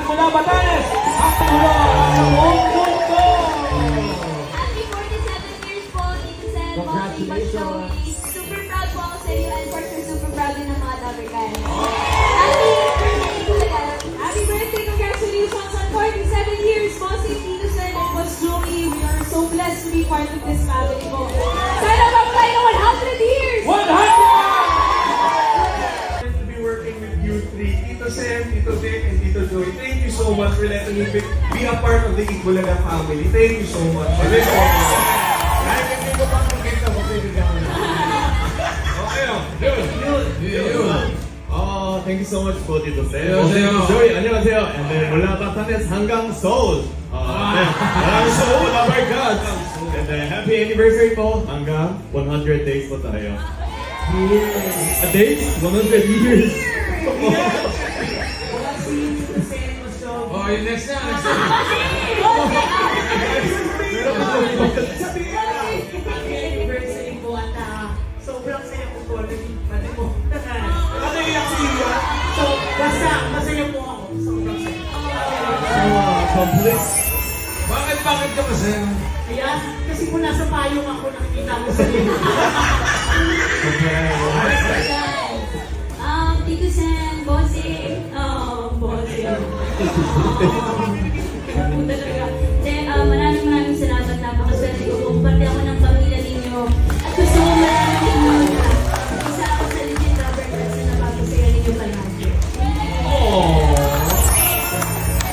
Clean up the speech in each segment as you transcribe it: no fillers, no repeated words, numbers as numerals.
mula Batanes, ang tulo sa buong mundo. Happy 47 years po, Tito Sen, Bossy, Congratulations. Joey. Super proud po ako sa iyo and for sure super proud din ng mga Dabarkan. Happy birthday, Kuya. Happy birthday, congratulations on 47 years, Bossy, Tito Sen, and Boss Joey. We are so blessed to be part of this family po. Sana ba tayo ng 100 years? 100! To be working with you three, Tito Sen, Tito Vic, and Tito Joey. Thank you so much for letting me be a part of the Itbulaga family. Thank you so much. Kahit hindi ko pa makita ko pinagawa. Okay, yun. Oh, thank you so much po, Tito Sen. 안녕하세요. Tito Joey, 안녕하세요. And then mula Batanes hanggang Seoul. Hanggang Seoul, oh my God. And then happy anniversary po. Hanggang 100 days po tayo. A days? 100 years. Oh, yung next na. Anniversary po at sobrang saya ko po. Pwede mo. Ano yung siya? So, basta masaya po ako. Sobrang saya. Complete. Bakit ka masaya? Kaya, kasi po nasa payong ako, nakikita ko sa iyo. Tito Sen, Bossy. Bossy. Kaya po talaga. Maraming salamat. Napakaswerte ko. Kung parte ako ng pamilya ninyo. At gusto ko maraming isa ako sa legit rubber girls na napapasaya ninyo palagi.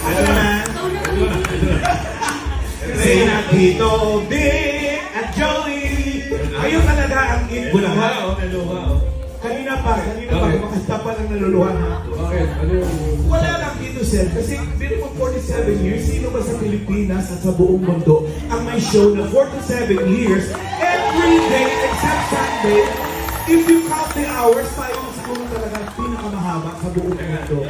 Ikaw na kami. Kasi na Tito Vic at Joey. Ayun talaga ang Itbulaga. Kanina pa, makasta pa lang naluluhan ha. Bakit? Ano yung... Wala lang Tito Sen, kasi been mo 47 years, sino ba sa Pilipinas at sa buong mundo ang may show na 47 years, every day except Sunday, if you count the hours, tayo na siguro talaga pinakamahaba sa buong mundo.